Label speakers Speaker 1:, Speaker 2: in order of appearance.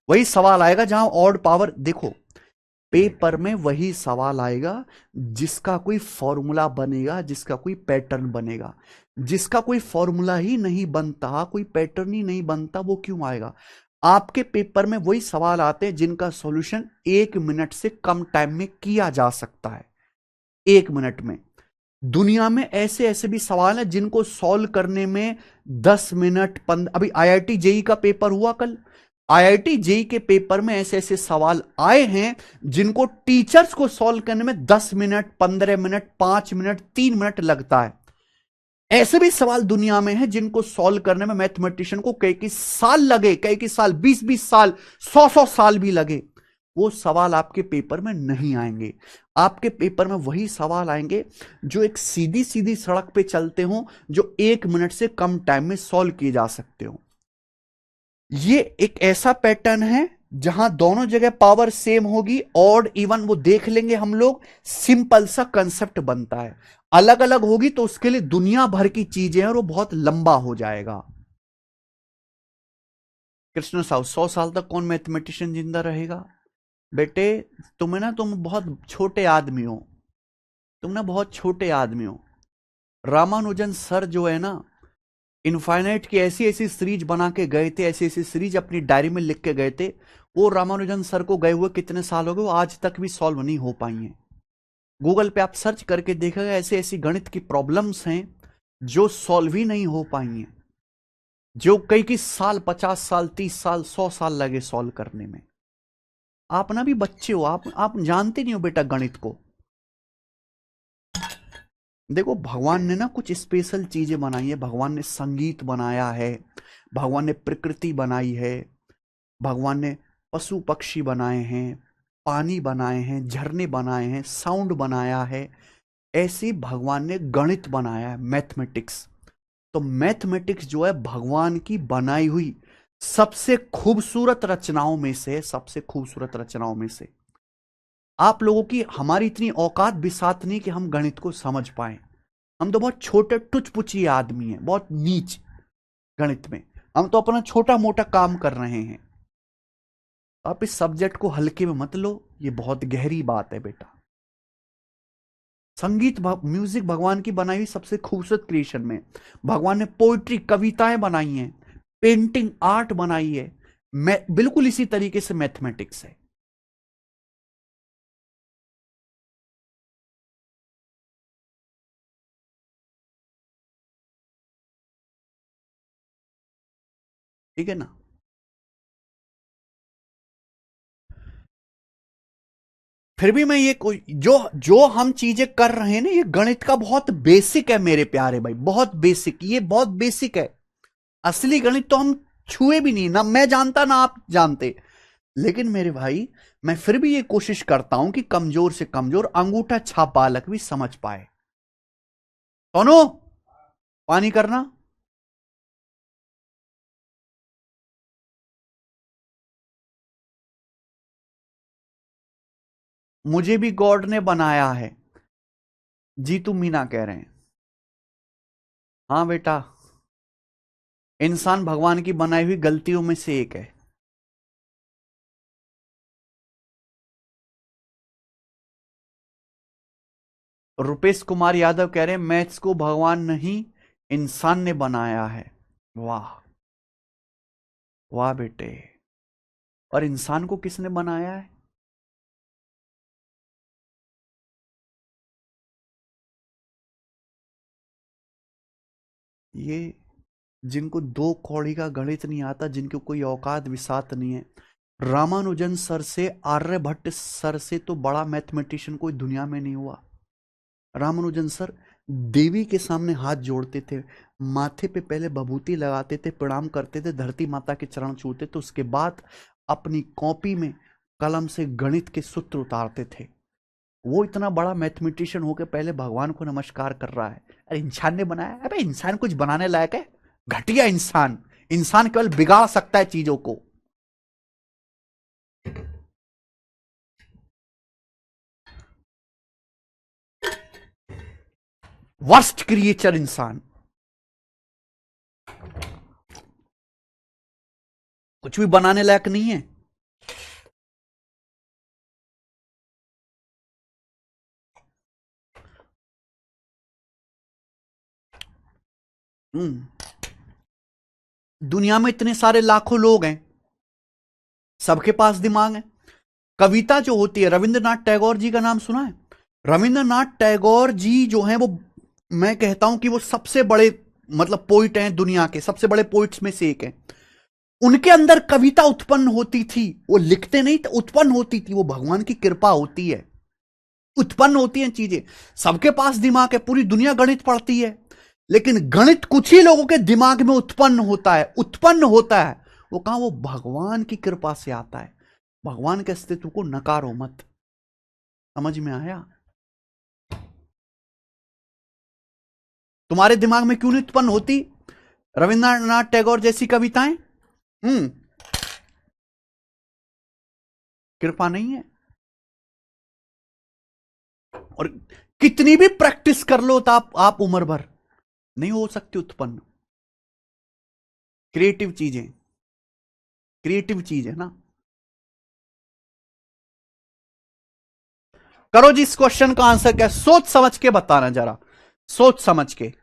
Speaker 1: वही सवाल आएगा जहां ऑड पावर, देखो पेपर में वही सवाल आएगा जिसका कोई फॉर्मूला बनेगा, जिसका कोई पैटर्न बनेगा। जिसका कोई फॉर्मूला ही नहीं बनता, कोई पैटर्न ही नहीं बनता, वो क्यों आएगा? आपके पेपर में वही सवाल आते हैं जिनका सॉल्यूशन 1 मिनट से कम टाइम में किया जा सकता है। 1 मिनट में। दुनिया में ऐसे ऐसे भी सवाल हैं जिनको सॉल्व करने में 10 मिनट, 15। अभी आईआईटी जेई का पेपर हुआ कल। आईआईटी जेई के पेपर में ऐसे ऐसे सवाल आए हैं जिनको टीचर्स को सॉल्व करने में 10 मिनट, 15 मिनट, 5 मिनट, 3 मिनट लगता है। ऐसे भी सवाल दुनिया में हैं जिनको सॉल्व करने में मैथमेटिशियन को कई कई साल लगे, कई कई साल, 20-20 साल, 100-100 साल भी लगे। वो सवाल आपके पेपर में नहीं आएंगे। आपके पेपर में वही सवाल आएंगे जो एक सीधी सीधी सड़क पे चलते हो, जो 1 मिनट से कम टाइम में सॉल्व किए जा सकते हो। ये एक ऐसा पैटर्न है जहां दोनों जगह पावर सेम होगी, ऑड इवन वो देख लेंगे हम लोग, सिंपल सा कंसेप्ट बनता है। अलग अलग होगी तो उसके लिए दुनिया भर की चीजें हैं और वो बहुत लंबा हो जाएगा। कृष्ण साहब, 100 साल तक कौन मैथमेटिशियन जिंदा रहेगा? बेटे, तुम्हें ना, तुम बहुत छोटे आदमी हो। तुम ना बहुत छोटे आदमी हो। रामानुजन सर जो है ना, इनफाइनाइट की ऐसी ऐसी सीरीज बना के गए थे, ऐसी ऐसी सीरीज अपनी डायरी में लिख के गए थे। वो रामानुजन सर को गए हुए कितने साल हो गए, वो आज तक भी सॉल्व नहीं हो पाई हैं। गूगल पे आप सर्च करके देखेगा, ऐसे ऐसी गणित की प्रॉब्लम्स हैं जो सॉल्व ही नहीं हो पाई हैं, जो कई कई साल, 50 साल, 30 साल, 100 साल लगे सॉल्व करने में। आप ना भी बच्चे हो, आप जानते नहीं हो बेटा गणित को। देखो, भगवान ने ना कुछ स्पेशल चीजें बनाई है। भगवान ने संगीत बनाया है, भगवान ने प्रकृति बनाई है, भगवान ने पशु पक्षी बनाए हैं, पानी बनाए हैं, झरने बनाए हैं, साउंड बनाया है। ऐसे भगवान ने गणित बनाया है, मैथमेटिक्स। तो मैथमेटिक्स जो है भगवान की बनाई हुई सबसे खूबसूरत रचनाओं में से, सबसे खूबसूरत रचनाओं में से। आप लोगों की, हमारी इतनी औकात भी साथ नहीं कि हम गणित को समझ पाए। हम तो बहुत छोटे टुचपुची आदमी हैं, बहुत नीच गणित में। हम तो अपना छोटा मोटा काम कर रहे हैं। आप इस सब्जेक्ट को हल्के में मत लो, ये बहुत गहरी बात है बेटा। संगीत, म्यूजिक भगवान की बनाई हुई सबसे खूबसूरत क्रिएशन में। भगवान ने पोइट्री, कविताएं बनाई हैं, पेंटिंग, आर्ट बनाई है। बिल्कुल इसी तरीके से मैथमेटिक्स है। ठीक है ना? फिर भी मैं ये कोई, जो जो हम चीजें कर रहे हैं ना, ये गणित का बहुत बेसिक है मेरे प्यारे भाई, बहुत बेसिक, ये बहुत बेसिक है। असली गणित तो हम छुए भी नहीं, ना मैं जानता ना आप जानते। लेकिन मेरे भाई, मैं फिर भी ये कोशिश करता हूं कि कमजोर से कमजोर अंगूठा छाप बालक भी समझ पाए। सोनू, पानी करना। मुझे भी गॉड ने बनाया है। जीतू मीना कह रहे हैं। हाँ बेटा, इंसान भगवान की बनाई हुई गलतियों में से एक है। रुपेश कुमार यादव कह रहे हैं मैथ्स को भगवान नहीं, इंसान ने बनाया है। वाह, वाह बेटे। और इंसान को किसने बनाया है? ये जिनको दो कौड़ी का गणित नहीं आता, जिनको कोई औकात विसात नहीं है। रामानुजन सर से, आर्यभट्ट सर से तो बड़ा मैथमेटिशियन कोई दुनिया में नहीं हुआ। रामानुजन सर देवी के सामने हाथ जोड़ते थे, माथे पे पहले बभूति लगाते थे, प्रणाम करते थे, धरती माता के चरण छूते थे, उसके बाद अपनी कॉपी में कलम से गणित के सूत्र उतारते थे। वो इतना बड़ा मैथमेटिशियन होकर पहले भगवान को नमस्कार कर रहा है। अरे इंसान ने बनाया? अबे इंसान कुछ बनाने लायक है? घटिया इंसान। इंसान केवल बिगाड़ सकता है चीजों को। वर्स्ट क्रिएचर इंसान। कुछ भी बनाने लायक नहीं है। दुनिया में इतने सारे लाखों लोग हैं, सबके पास दिमाग है। कविता जो होती है, रविंद्रनाथ टैगोर जी का नाम सुना है? रविंद्रनाथ टैगोर जी जो हैं वो, मैं कहता हूं कि वो सबसे बड़े मतलब पोइट हैं, दुनिया के सबसे बड़े पोइट्स में से एक हैं। उनके अंदर कविता उत्पन्न होती थी, वो लिखते नहीं थे, उत्पन्न होती थी। वो भगवान की कृपा होती है, उत्पन्न होती हैं चीजें। सबके पास दिमाग है, पूरी दुनिया गणित पढ़ती है, लेकिन गणित कुछ ही लोगों के दिमाग में उत्पन्न होता है, उत्पन्न होता है। वो कहां? वो भगवान की कृपा से आता है। भगवान के अस्तित्व को नकारो मत। समझ में आया? तुम्हारे दिमाग में क्यों नहीं उत्पन्न होती रविंद्रनाथ टैगोर जैसी कविताएं? कृपा नहीं है। और कितनी भी प्रैक्टिस कर लो तो आप उम्र भर नहीं हो सकती उत्पन्न। क्रिएटिव चीजें, क्रिएटिव चीज है ना। करो जी, इस क्वेश्चन का आंसर क्या? सोच समझ के बताना जरा, सोच समझ के।